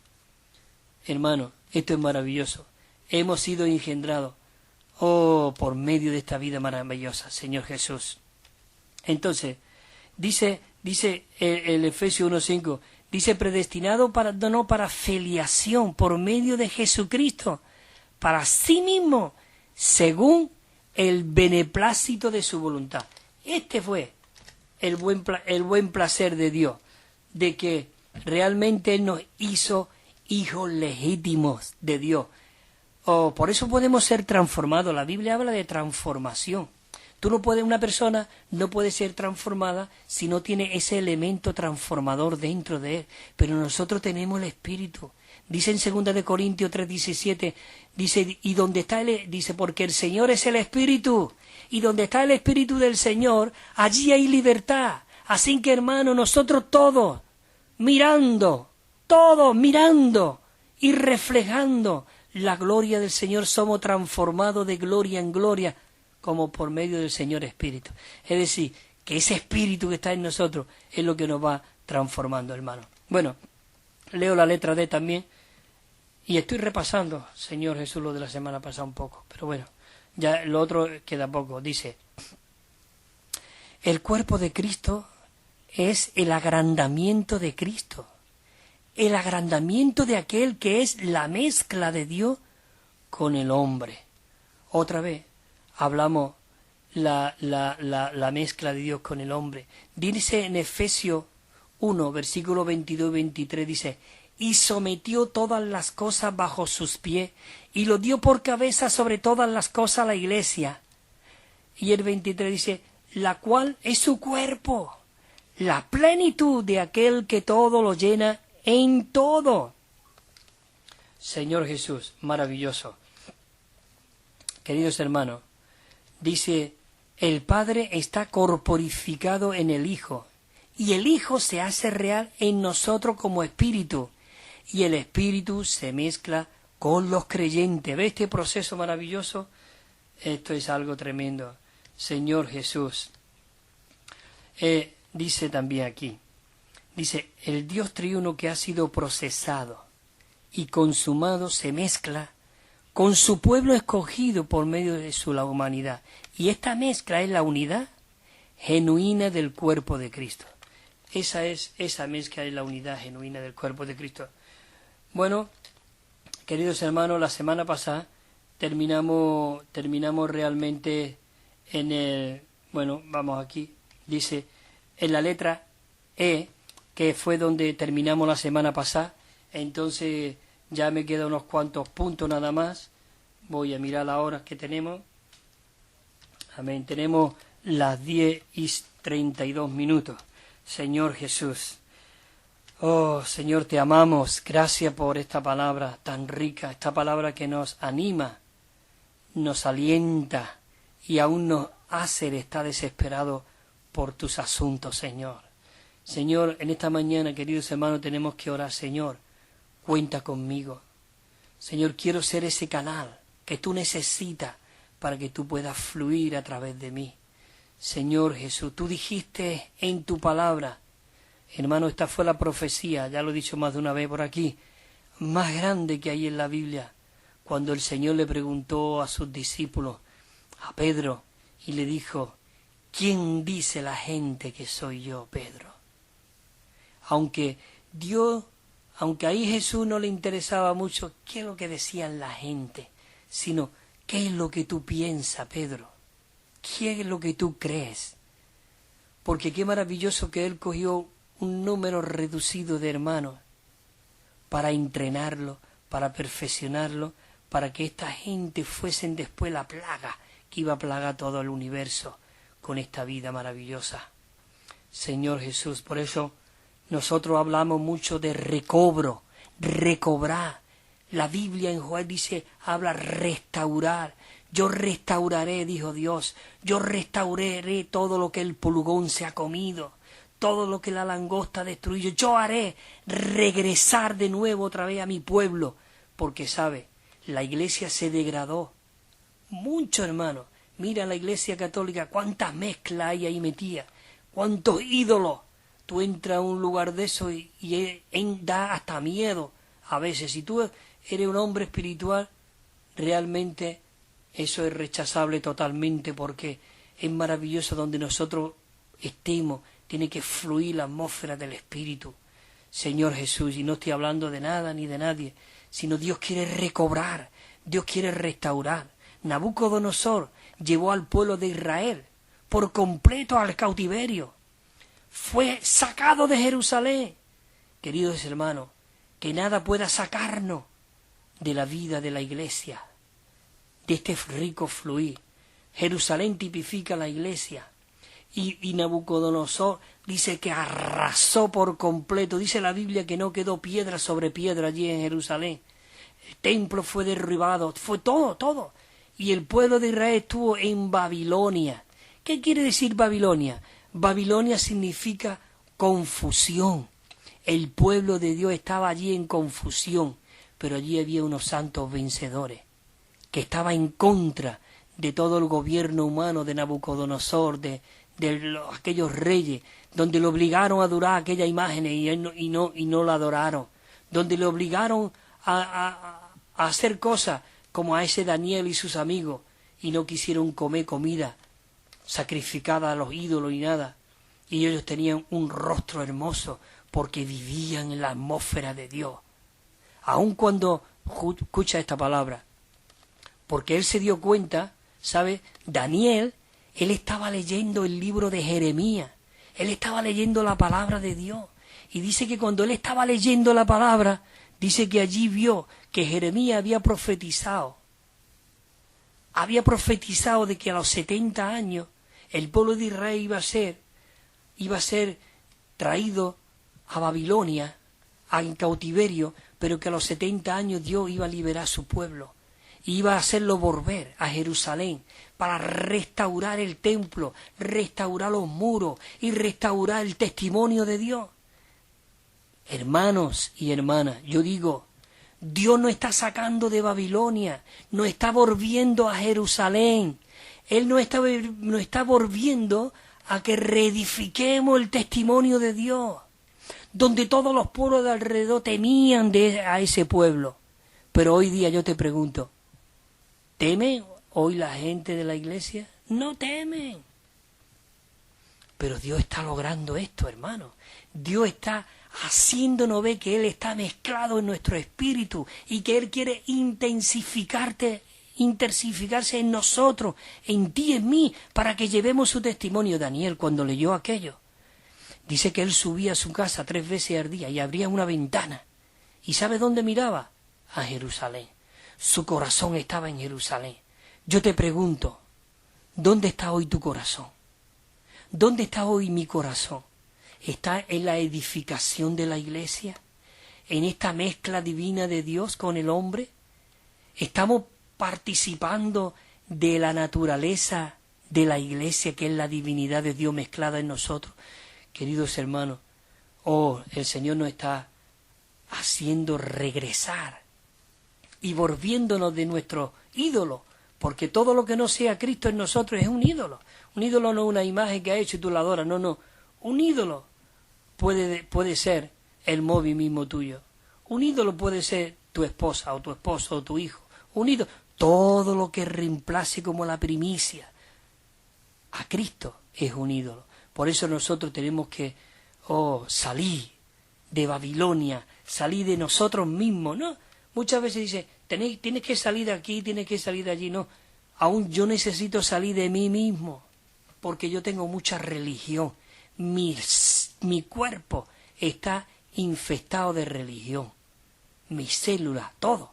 [SPEAKER 1] Hermano, esto es maravilloso. Hemos sido engendrados, por medio de esta vida maravillosa, Señor Jesús. Entonces, dice el Efesios 1:5, dice predestinado para filiación por medio de Jesucristo, para sí mismo, según el beneplácito de su voluntad. Este fue el buen placer de Dios, de que realmente Él nos hizo hijos legítimos de Dios. Por eso podemos ser transformados. La Biblia habla de transformación. Una persona no puede ser transformada si no tiene ese elemento transformador dentro de él. Pero nosotros tenemos el Espíritu. Dice en 2 Corintios 3:17, dice, y donde está dice, porque el Señor es el Espíritu, y donde está el Espíritu del Señor, allí hay libertad. Así que, hermano, nosotros todos mirando y reflejando la gloria del Señor, somos transformados de gloria en gloria, como por medio del Señor Espíritu. Es decir, que ese Espíritu que está en nosotros es lo que nos va transformando, hermano. Bueno, leo la letra D también, y estoy repasando, Señor Jesús, lo de la semana pasada un poco, pero bueno, ya lo otro queda poco. Dice, el cuerpo de Cristo es el agrandamiento de Cristo, el agrandamiento de aquel que es la mezcla de Dios con el hombre. Otra vez hablamos la mezcla de Dios con el hombre. Dice en Efesios 1, versículo 22 y 23, dice, y sometió todas las cosas bajo sus pies, y lo dio por cabeza sobre todas las cosas a la iglesia. Y el 23 dice, la cual es su cuerpo, la plenitud de aquel que todo lo llena en todo. Señor Jesús, maravilloso. Queridos hermanos, dice, el Padre está corporificado en el Hijo, y el Hijo se hace real en nosotros como Espíritu, y el Espíritu se mezcla con los creyentes. ¿Ve este proceso maravilloso? Esto es algo tremendo. Señor Jesús. Dice también aquí, dice, el Dios triuno que ha sido procesado y consumado se mezcla con su pueblo escogido por medio de la humanidad. Y esta mezcla es la unidad genuina del cuerpo de Cristo. Esa mezcla es la unidad genuina del cuerpo de Cristo. Bueno, queridos hermanos, la semana pasada terminamos realmente en el... Bueno, vamos aquí. Dice, en la letra E, que fue donde terminamos la semana pasada. Entonces ya me quedan unos cuantos puntos nada más. Voy a mirar la hora que tenemos. Amén. Tenemos las 10:32. Señor Jesús. Oh, Señor, te amamos. Gracias por esta palabra tan rica, esta palabra que nos anima, nos alienta y aún nos hace estar desesperados por tus asuntos, Señor. Señor, en esta mañana, queridos hermanos, tenemos que orar. Señor, cuenta conmigo. Señor, quiero ser ese canal que tú necesitas para que tú puedas fluir a través de mí. Señor Jesús, tú dijiste en tu palabra, hermano, esta fue la profecía, ya lo he dicho más de una vez por aquí, más grande que hay en la Biblia, cuando el Señor le preguntó a sus discípulos, a Pedro, y le dijo, ¿quién dice la gente que soy yo, Pedro? Aunque ahí Jesús no le interesaba mucho qué es lo que decían la gente, sino qué es lo que tú piensas, Pedro, qué es lo que tú crees. Porque qué maravilloso que Él cogió un número reducido de hermanos para entrenarlo, para perfeccionarlo, para que esta gente fuesen después la plaga que iba a plagar todo el universo con esta vida maravillosa. Señor Jesús, por eso nosotros hablamos mucho de recobro, recobrar. La Biblia en Joel dice, habla restaurar. Yo restauraré, dijo Dios, yo restauraré todo lo que el pulgón se ha comido, todo lo que la langosta ha destruido. Yo haré regresar de nuevo otra vez a mi pueblo, porque, ¿sabe? La iglesia se degradó mucho, hermano. Mira la iglesia católica, cuántas mezclas hay ahí metidas, cuántos ídolos. Tú entras a un lugar de eso y da hasta miedo a veces. Si tú eres un hombre espiritual, realmente eso es rechazable totalmente, porque es maravilloso donde nosotros estemos. Tiene que fluir la atmósfera del Espíritu. Señor Jesús, y no estoy hablando de nada ni de nadie, sino Dios quiere recobrar, Dios quiere restaurar. Nabucodonosor llevó al pueblo de Israel por completo al cautiverio. Fue sacado de Jerusalén. Queridos hermanos, que nada pueda sacarnos de la vida de la iglesia, de este rico fluir. Jerusalén tipifica la iglesia. Y Nabucodonosor dice que arrasó por completo. Dice la Biblia que no quedó piedra sobre piedra allí en Jerusalén. El templo fue derribado, fue todo. Y el pueblo de Israel estuvo en Babilonia. ¿Qué quiere decir Babilonia? Babilonia significa confusión. El pueblo de Dios estaba allí en confusión, pero allí había unos santos vencedores, que estaban en contra de todo el gobierno humano de Nabucodonosor, de aquellos reyes, donde le obligaron a adorar aquellas imágenes y no la adoraron, donde le obligaron a hacer cosas como a ese Daniel y sus amigos, y no quisieron comer comida sacrificada a los ídolos ni nada, y ellos tenían un rostro hermoso porque vivían en la atmósfera de Dios. Aun cuando escucha esta palabra, porque él se dio cuenta, ¿sabe? Daniel, él estaba leyendo el libro de Jeremías, él estaba leyendo la palabra de Dios, y dice que cuando él estaba leyendo la palabra, dice que allí vio que Jeremías había profetizado de que a los 70 años el pueblo de Israel iba a ser traído a Babilonia, en cautiverio, pero que a los 70 años Dios iba a liberar a su pueblo, y iba a hacerlo volver a Jerusalén para restaurar el templo, restaurar los muros y restaurar el testimonio de Dios. Hermanos y hermanas, yo digo, Dios nos está sacando de Babilonia, nos está volviendo a Jerusalén. Él nos está volviendo a que reedifiquemos el testimonio de Dios, donde todos los pueblos de alrededor temían a ese pueblo. Pero hoy día yo te pregunto, ¿teme hoy la gente de la iglesia? No temen. Pero Dios está logrando esto, hermano. Dios está haciéndonos ver que Él está mezclado en nuestro espíritu y que Él quiere intensificarse en nosotros, en ti, en mí, para que llevemos su testimonio. Daniel, cuando leyó aquello, dice que él subía a su casa 3 veces al día y abría una ventana. ¿Y sabe dónde miraba? A Jerusalén. Su corazón estaba en Jerusalén. Yo te pregunto, ¿dónde está hoy tu corazón? ¿Dónde está hoy mi corazón? ¿Está en la edificación de la iglesia? ¿En esta mezcla divina de Dios con el hombre? ¿Estamos participando de la naturaleza de la iglesia, que es la divinidad de Dios mezclada en nosotros? Queridos hermanos, el Señor nos está haciendo regresar y volviéndonos de nuestro ídolo, porque todo lo que no sea Cristo en nosotros es un ídolo. Un ídolo no es una imagen que ha hecho y tú la adoras, no. Un ídolo puede ser el móvil mismo tuyo. Un ídolo puede ser tu esposa o tu esposo o tu hijo. Un ídolo, todo lo que reemplace como la primicia a Cristo es un ídolo. Por eso nosotros tenemos que salir de Babilonia, salir de nosotros mismos, ¿no? Muchas veces dice, tienes que salir de aquí, tienes que salir de allí. No, aún yo necesito salir de mí mismo, porque yo tengo mucha religión. Mi cuerpo está infestado de religión, mis células, todo.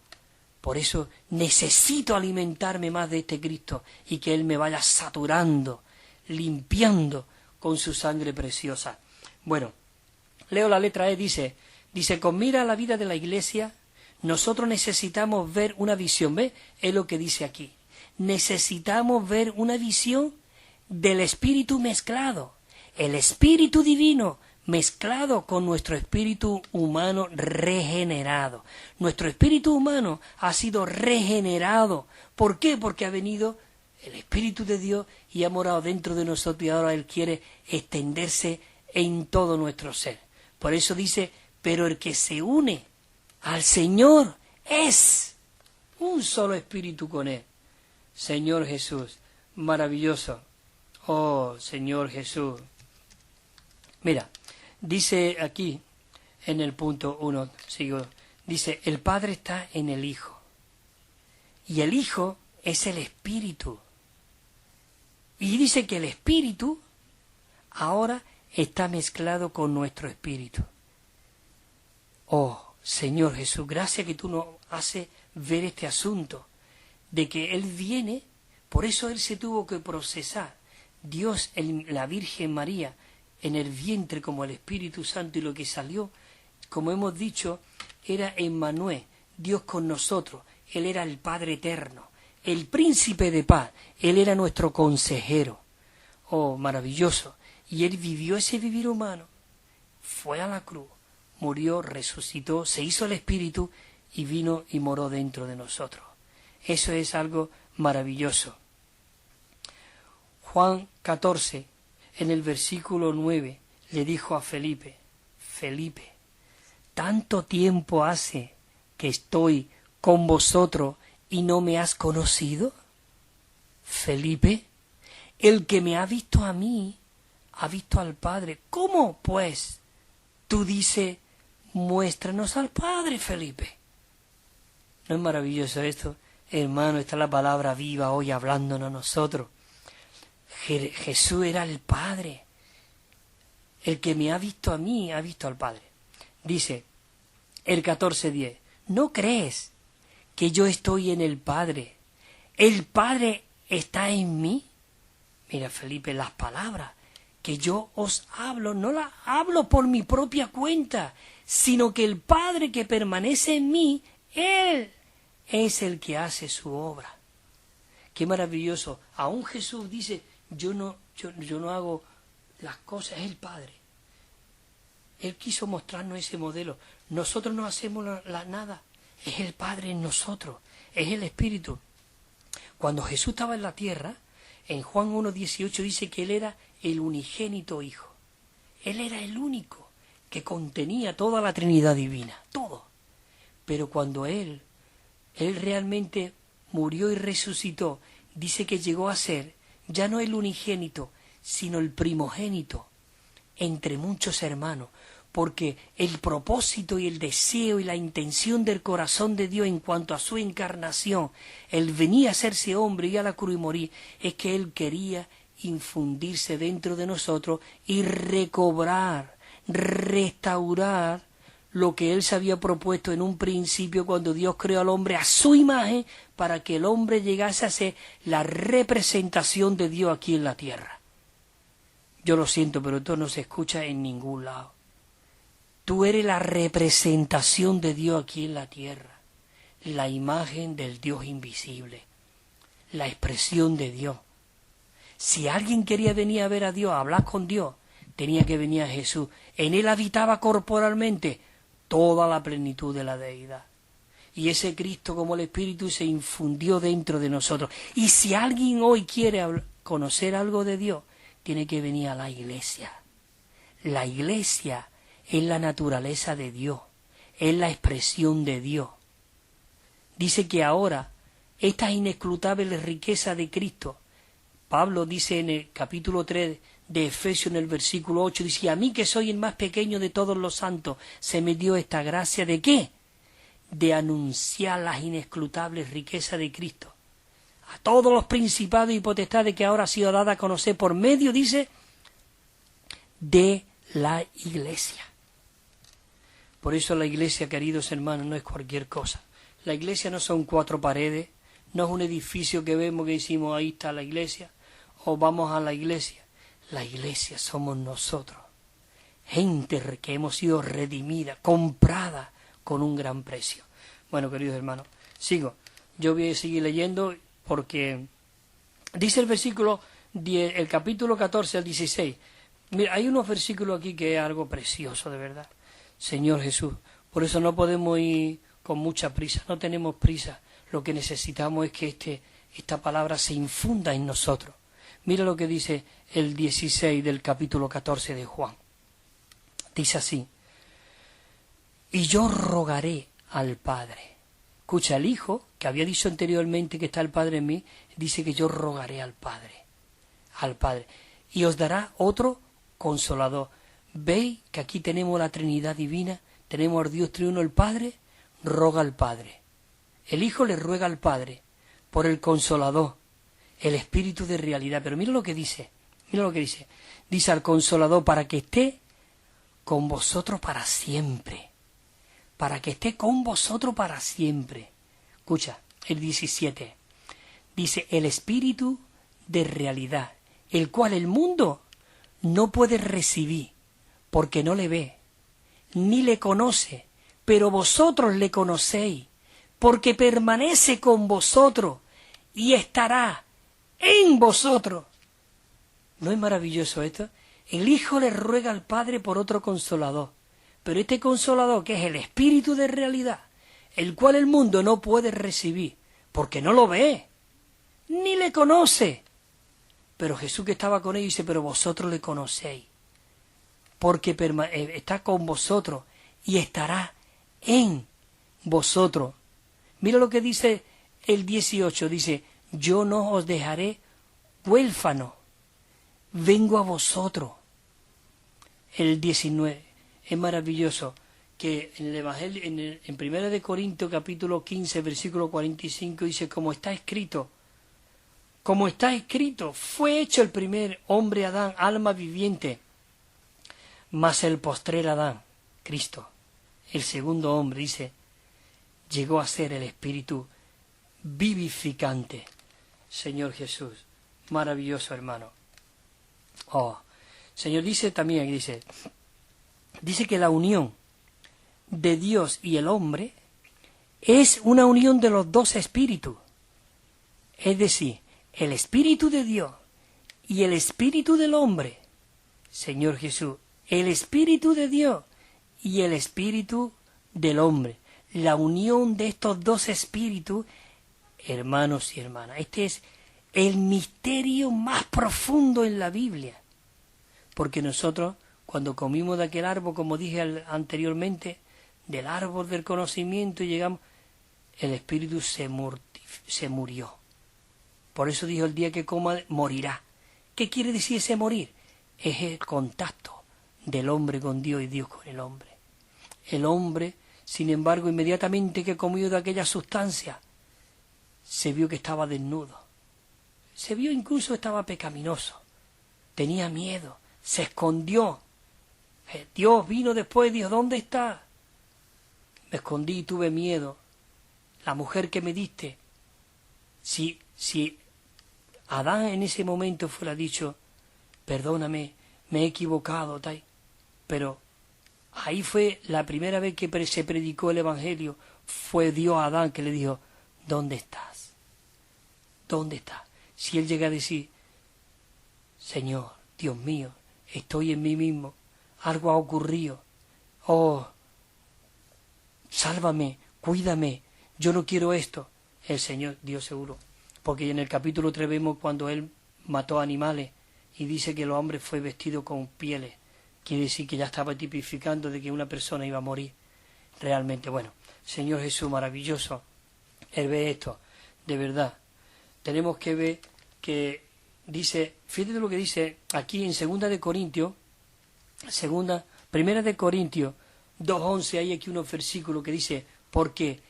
[SPEAKER 1] Por eso necesito alimentarme más de este Cristo y que Él me vaya saturando, limpiando con su sangre preciosa. Bueno, leo la letra E, dice, con mira a la vida de la iglesia, nosotros necesitamos ver una visión, ¿ves? Es lo que dice aquí. Necesitamos ver una visión del espíritu mezclado, el espíritu divino mezclado con nuestro espíritu humano regenerado. Nuestro espíritu humano ha sido regenerado. ¿Por qué? Porque ha venido el Espíritu de Dios y ha morado dentro de nosotros, y ahora Él quiere extenderse en todo nuestro ser. Por eso dice, pero el que se une al Señor es un solo espíritu con Él. Señor Jesús, maravilloso. Oh, Señor Jesús. Mira, dice aquí en el punto 1, dice, el Padre está en el Hijo y el Hijo es el Espíritu. Y dice que el Espíritu ahora está mezclado con nuestro espíritu. Oh, Señor Jesús, gracias que tú nos haces ver este asunto, de que Él viene, por eso Él se tuvo que procesar. Dios, la Virgen María, en el vientre como el Espíritu Santo, y lo que salió, como hemos dicho, era Emmanuel, Dios con nosotros. Él era el Padre eterno, el Príncipe de paz, Él era nuestro consejero. Oh, maravilloso. Y Él vivió ese vivir humano, fue a la cruz, murió, resucitó, se hizo el Espíritu y vino y moró dentro de nosotros. Eso es algo maravilloso. Juan 14, en el versículo 9, le dijo a Felipe, Felipe, ¿tanto tiempo hace que estoy con vosotros y no me has conocido? Felipe, el que me ha visto a mí, ha visto al Padre. ¿Cómo, pues, tú dices, muéstranos al Padre, Felipe? ¿No es maravilloso esto? Hermano, está la palabra viva hoy hablándonos a nosotros. Jesús era el Padre. El que me ha visto a mí, ha visto al Padre. Dice el 14:10, ¿no crees que yo estoy en el Padre? ¿El Padre está en mí? Mira, Felipe, las palabras que yo os hablo, no las hablo por mi propia cuenta, sino que el Padre que permanece en mí, Él es el que hace su obra. Qué maravilloso. Aún Jesús dice, yo no hago las cosas, es el Padre. Él quiso mostrarnos ese modelo. Nosotros no hacemos nada, es el Padre en nosotros, es el Espíritu. Cuando Jesús estaba en la tierra, en Juan 1:18 dice que Él era el unigénito Hijo. Él era el único que contenía toda la Trinidad divina, todo. Pero cuando Él realmente murió y resucitó, dice que llegó a ser ya no el unigénito, sino el primogénito entre muchos hermanos, porque el propósito y el deseo y la intención del corazón de Dios en cuanto a su encarnación, Él venía a hacerse hombre y a la cruz y morir, es que Él quería infundirse dentro de nosotros y recobrar, restaurar lo que Él se había propuesto en un principio cuando Dios creó al hombre a su imagen, para que el hombre llegase a ser la representación de Dios aquí en la tierra. Yo lo siento, pero esto no se escucha en ningún lado. Tú eres la representación de Dios aquí en la tierra, la imagen del Dios invisible, la expresión de Dios. Si alguien quería venir a ver a Dios, a hablar con Dios, tenía que venir a Jesús. En Él habitaba corporalmente toda la plenitud de la deidad. Y ese Cristo como el Espíritu se infundió dentro de nosotros. Y si alguien hoy quiere conocer algo de Dios, tiene que venir a la iglesia. La iglesia es la naturaleza de Dios, es la expresión de Dios. Dice que ahora esta inescrutable riqueza de Cristo, Pablo dice en el capítulo 3 de Efesios, en el versículo 8, dice, a mí que soy el más pequeño de todos los santos, se me dio esta gracia ¿de qué? De anunciar las inescrutables riquezas de Cristo a todos los principados y potestades que ahora ha sido dada a conocer por medio, dice, de la iglesia. Por eso la iglesia, queridos hermanos, no es cualquier cosa. La iglesia no son 4 paredes, no es un edificio que vemos que decimos ahí está la iglesia, o vamos a la iglesia. La iglesia somos nosotros, gente que hemos sido redimida, comprada con un gran precio. Bueno, queridos hermanos, sigo. Yo voy a seguir leyendo porque dice el versículo 10, el capítulo 14 al 16. Mira, hay unos versículos aquí que es algo precioso, de verdad. Señor Jesús, por eso no podemos ir con mucha prisa, no tenemos prisa. Lo que necesitamos es que esta palabra se infunda en nosotros. Mira lo que dice el 16 del capítulo 14 de Juan. Dice así, y yo rogaré al Padre. Escucha, el Hijo, que había dicho anteriormente que está el Padre en mí, dice que yo rogaré al Padre, y os dará otro Consolador. ¿Veis que aquí tenemos la Trinidad Divina? Tenemos al Dios triuno, el Padre, roga al Padre. El Hijo le ruega al Padre por el Consolador. el espíritu de realidad. Pero mira lo que dice, dice al Consolador, para que esté con vosotros para siempre, para que esté con vosotros para siempre. Escucha, el 17, dice, el espíritu de realidad, el cual el mundo no puede recibir, porque no le ve, ni le conoce, pero vosotros le conocéis, porque permanece con vosotros y estará en vosotros. ¿No es maravilloso esto? El Hijo le ruega al Padre por otro Consolador, pero este Consolador, que es el Espíritu de realidad, el cual el mundo no puede recibir, porque no lo ve, ni le conoce. Pero Jesús, que estaba con ellos, dice, pero vosotros le conocéis, porque está con vosotros y estará en vosotros. Mira lo que dice el 18, dice, yo no os dejaré huérfanos, vengo a vosotros. El 19, es maravilloso que en el Evangelio, en 1 de Corintios capítulo 15, versículo 45, dice, como está escrito, fue hecho el primer hombre Adán, alma viviente, mas el postrer Adán, Cristo, el segundo hombre, dice, llegó a ser el espíritu vivificante. Señor Jesús, maravilloso hermano. Señor, dice también, dice que la unión de Dios y el hombre es una unión de los dos espíritus. Es decir, el espíritu de Dios y el espíritu del hombre. Señor Jesús, el espíritu de Dios y el espíritu del hombre. La unión de estos dos espíritus, hermanos y hermanas. Este es el misterio más profundo en la Biblia. Porque nosotros, cuando comimos de aquel árbol, como dije anteriormente, del árbol del conocimiento, y llegamos, el espíritu se murió. Por eso dijo, el día que coma, morirá. ¿Qué quiere decir ese morir? Es el contacto del hombre con Dios y Dios con el hombre. El hombre, sin embargo, inmediatamente que comió de aquella sustancia, se vio que estaba desnudo. Se vio incluso estaba pecaminoso. Tenía miedo. Se escondió. Dios vino después y dijo, ¿dónde está? Me escondí y tuve miedo. La mujer que me diste. Si Adán en ese momento fuera dicho, perdóname, me he equivocado, pero ahí fue la primera vez que se predicó el Evangelio, fue Dios a Adán que le dijo, ¿dónde estás? ¿Dónde estás? Si él llega a decir, Señor, Dios mío, estoy en mí mismo, algo ha ocurrido, sálvame, cuídame, yo no quiero esto, el Señor, Dios seguro, porque en el capítulo 3 vemos cuando él mató animales y dice que el hombre fue vestido con pieles, quiere decir que ya estaba tipificando de que una persona iba a morir realmente. Bueno, Señor Jesús, maravilloso, él ve esto, de verdad, tenemos que ver que dice, fíjate lo que dice aquí en 2 de Corintios, 1 de Corintios 2:11, hay aquí unos versículos que dice, porque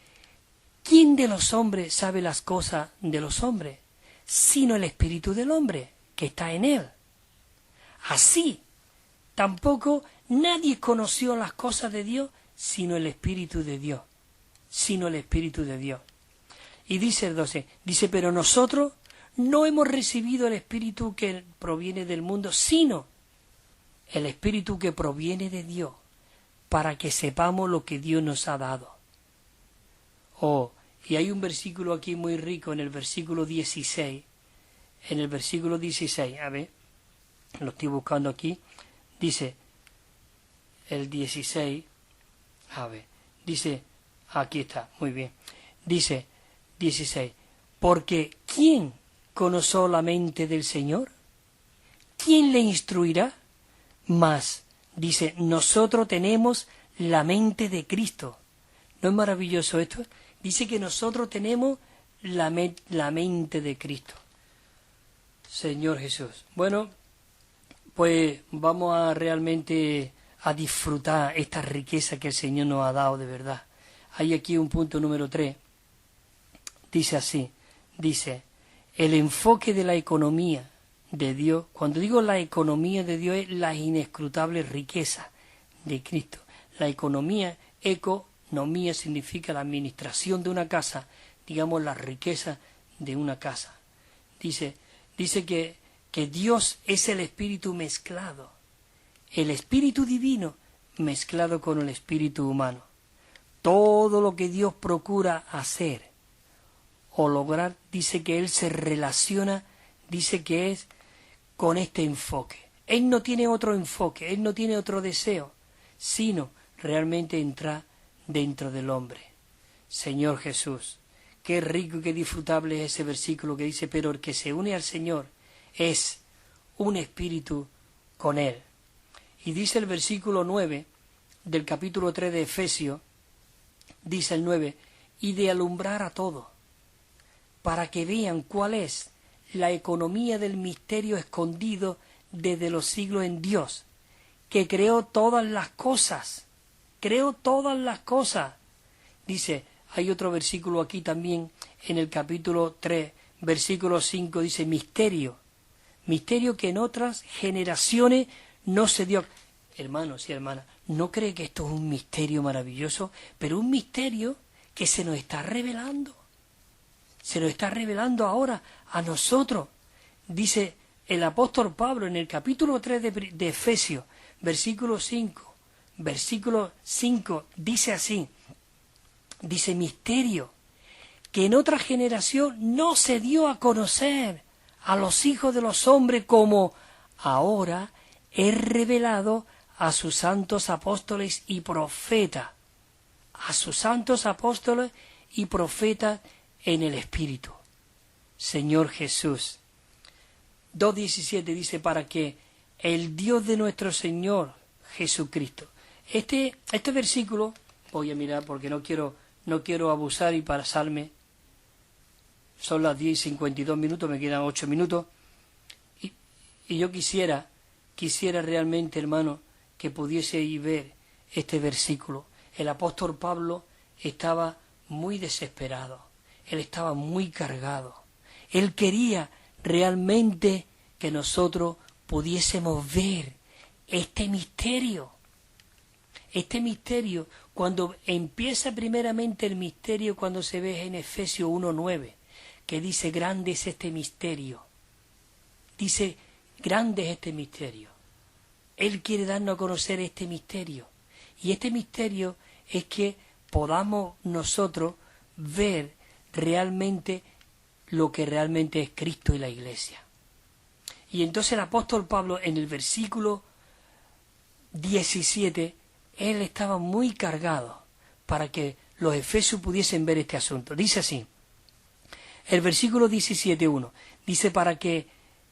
[SPEAKER 1] ¿quién de los hombres sabe las cosas de los hombres? Sino el espíritu del hombre, que está en él. Así, tampoco nadie conoció las cosas de Dios, sino el espíritu de Dios. Y dice el 12, dice, pero nosotros no hemos recibido el espíritu que proviene del mundo, sino el espíritu que proviene de Dios, para que sepamos lo que Dios nos ha dado. Y hay un versículo aquí muy rico en el versículo 16. En el versículo 16, a ver, lo estoy buscando aquí, dice el 16, a ver, dice, aquí está, muy bien, dice 16, porque ¿quién conoció la mente del Señor? ¿Quién le instruirá? Mas, dice, nosotros tenemos la mente de Cristo. ¿No es maravilloso esto? Dice que nosotros tenemos la mente de Cristo. Señor Jesús. Bueno, pues vamos a realmente a disfrutar esta riqueza que el Señor nos ha dado de verdad. Hay aquí un punto número 3. Dice así, dice, el enfoque de la economía de Dios, cuando digo la economía de Dios, es la inescrutable riqueza de Cristo. La economía, economía significa la administración de una casa, digamos la riqueza de una casa. Dice que Dios es el espíritu mezclado, el espíritu divino mezclado con el espíritu humano. Todo lo que Dios procura hacer o lograr, dice que Él se relaciona, dice que es con este enfoque. Él no tiene otro enfoque, Él no tiene otro deseo, sino realmente entrar dentro del hombre. Señor Jesús, qué rico y qué disfrutable es ese versículo que dice, pero el que se une al Señor es un espíritu con Él. Y dice el versículo 9 del capítulo 3 de Efesios, dice el 9, y de alumbrar a todos, para que vean cuál es la economía del misterio escondido desde los siglos en Dios, que creó todas las cosas, Dice, hay otro versículo aquí también, en el capítulo 3, versículo 5, dice, misterio que en otras generaciones no se dio. Hermanos y hermanas, ¿no cree que esto es un misterio maravilloso? Pero un misterio que se nos está revelando. Se nos está revelando ahora a nosotros. Dice el apóstol Pablo en el capítulo 3 de Efesios, versículo 5, dice así, dice misterio que en otra generación no se dio a conocer a los hijos de los hombres, como ahora es revelado a sus santos apóstoles y profetas, en el Espíritu. Señor Jesús. 2.17 dice, para que el Dios de nuestro Señor Jesucristo. Este versículo, voy a mirar porque no quiero abusar y pasarme. Son las 10:52, me quedan 8 minutos. Y yo quisiera realmente, hermano, que pudieseis ver este versículo. El apóstol Pablo estaba muy desesperado, él estaba muy cargado. Él quería realmente que nosotros pudiésemos ver este misterio. Cuando empieza primeramente el misterio, cuando se ve en Efesios 1:9, que dice, grande es este misterio. Dice, grande es este misterio. Él quiere darnos a conocer este misterio. Y este misterio es que podamos nosotros ver realmente lo que realmente es Cristo y la Iglesia. Y entonces el apóstol Pablo, en el versículo 17, él estaba muy cargado para que los efesios pudiesen ver este asunto. Dice así, el versículo 17:1, dice, para que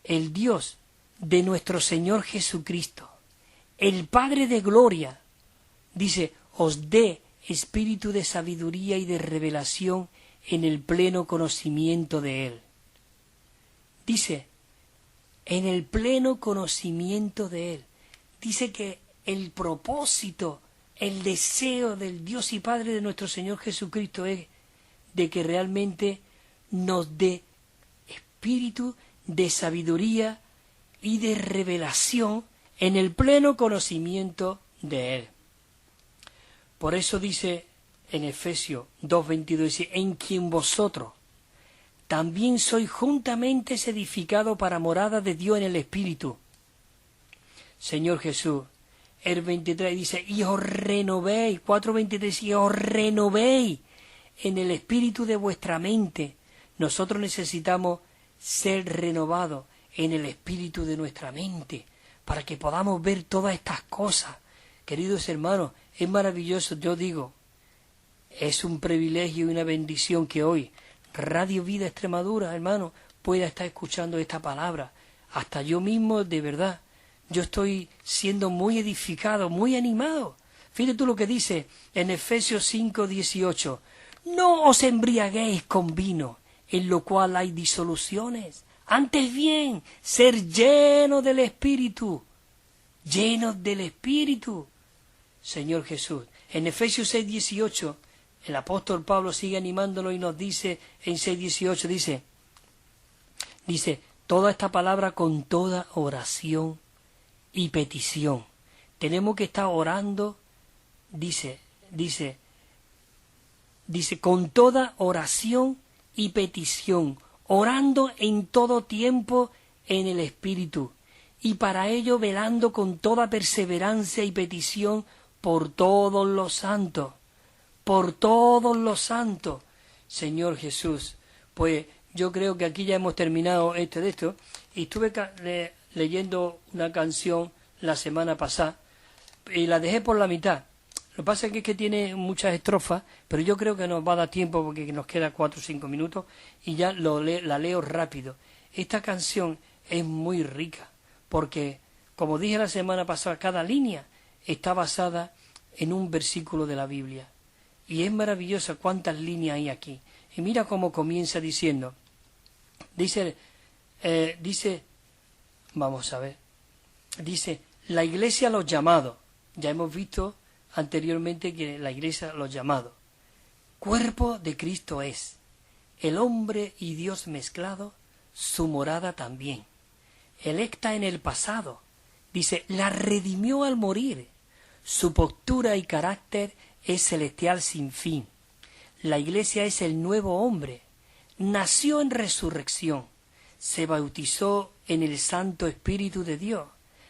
[SPEAKER 1] el Dios de nuestro Señor Jesucristo, el Padre de gloria, dice, os dé espíritu de sabiduría y de revelación en el pleno conocimiento de Él. Dice, en el pleno conocimiento de Él. Dice que el propósito, el deseo del Dios y Padre de nuestro Señor Jesucristo es de que realmente nos dé espíritu de sabiduría y de revelación en el pleno conocimiento de Él. Por eso dice en Efesios 2:22, dice, en quien vosotros también sois juntamente edificados para morada de Dios en el Espíritu. Señor Jesús, el 23 dice, y os renovéis, 4:23, y os renovéis en el espíritu de vuestra mente. Nosotros necesitamos ser renovados en el espíritu de nuestra mente, para que podamos ver todas estas cosas. Queridos hermanos, es maravilloso, yo digo, es un privilegio y una bendición que hoy Radio Vida Extremadura, hermano, pueda estar escuchando esta palabra. Hasta yo mismo, de verdad, yo estoy siendo muy edificado, muy animado. Fíjate tú lo que dice en Efesios 5:18. No os embriaguéis con vino, en lo cual hay disoluciones. Antes bien, ser llenos del Espíritu. Llenos del Espíritu. Señor Jesús. En Efesios 6:18, el apóstol Pablo sigue animándolo y nos dice en 6:18, dice, Dice, toda esta palabra con toda oración y petición. Tenemos que estar orando, dice, con toda oración y petición, orando en todo tiempo en el Espíritu, y para ello velando con toda perseverancia y petición por todos los santos, por todos los santos. Señor Jesús, pues yo creo que aquí ya hemos terminado de esto, y estuve leyendo una canción la semana pasada, y la dejé por la mitad. Lo que pasa es que tiene muchas estrofas, pero yo creo que nos va a dar tiempo porque nos queda 4 o 5 minutos y ya la leo rápido. Esta canción es muy rica porque, como dije la semana pasada, cada línea está basada en un versículo de la Biblia. Y es maravillosa cuántas líneas hay aquí. Y mira cómo comienza diciendo. Dice, vamos a ver, dice, la iglesia a los llamados. Ya hemos visto anteriormente que la iglesia los llamados. Cuerpo de Cristo es, el hombre y Dios mezclado, su morada también. Electa en el pasado, dice, la redimió al morir. Su postura y carácter es celestial sin fin. La iglesia es el nuevo hombre. Nació en resurrección. Se bautizó en el Santo Espíritu de Dios.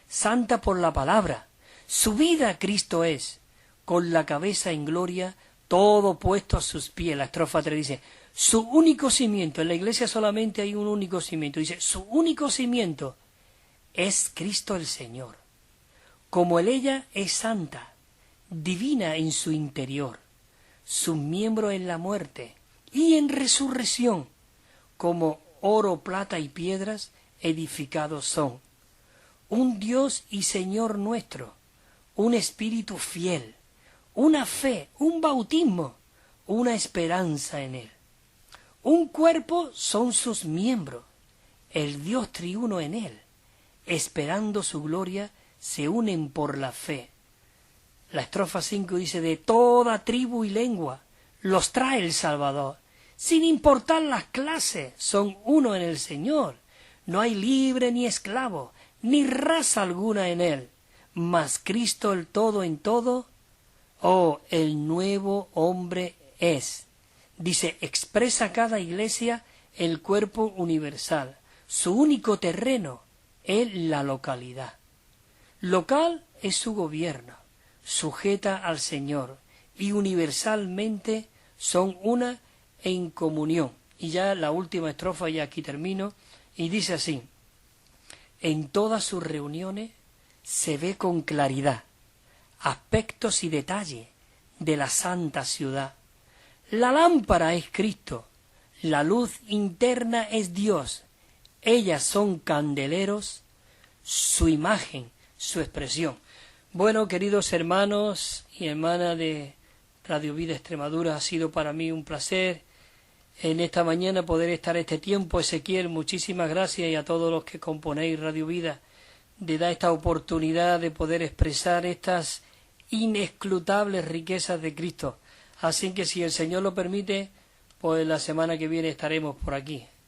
[SPEAKER 1] Santa por la palabra. Su vida Cristo es. Con la cabeza en gloria, todo puesto a sus pies. La estrofa 3 dice, su único cimiento, en la iglesia solamente hay un único cimiento, dice, su único cimiento es Cristo el Señor. Como ella es santa, divina en su interior, sus miembros en la muerte y en resurrección, como oro, plata y piedras, edificados son. Un Dios y Señor nuestro, un espíritu fiel, una fe, un bautismo, una esperanza en Él. Un cuerpo son sus miembros, el Dios triuno en Él, esperando su gloria, se unen por la fe. La estrofa 5 dice, de toda tribu y lengua los trae el Salvador, sin importar las clases, son uno en el Señor. No hay libre ni esclavo, ni raza alguna en Él, mas Cristo el todo en todo, oh, el nuevo hombre es. Dice, expresa cada iglesia el cuerpo universal. Su único terreno es la localidad. Local es su gobierno, sujeta al Señor, y universalmente son una en comunión. Y ya la última estrofa, y aquí termino, y dice así, en todas sus reuniones se ve con claridad aspectos y detalles de la santa ciudad. La lámpara es Cristo, la luz interna es Dios, ellas son candeleros, su imagen, su expresión. Bueno, queridos hermanos y hermanas de Radio Vida Extremadura, ha sido para mí un placer en esta mañana poder estar este tiempo. Ezequiel, muchísimas gracias, y a todos los que componéis Radio Vida, de dar esta oportunidad de poder expresar estas inescrutables riquezas de Cristo. Así que si el Señor lo permite, pues la semana que viene estaremos por aquí.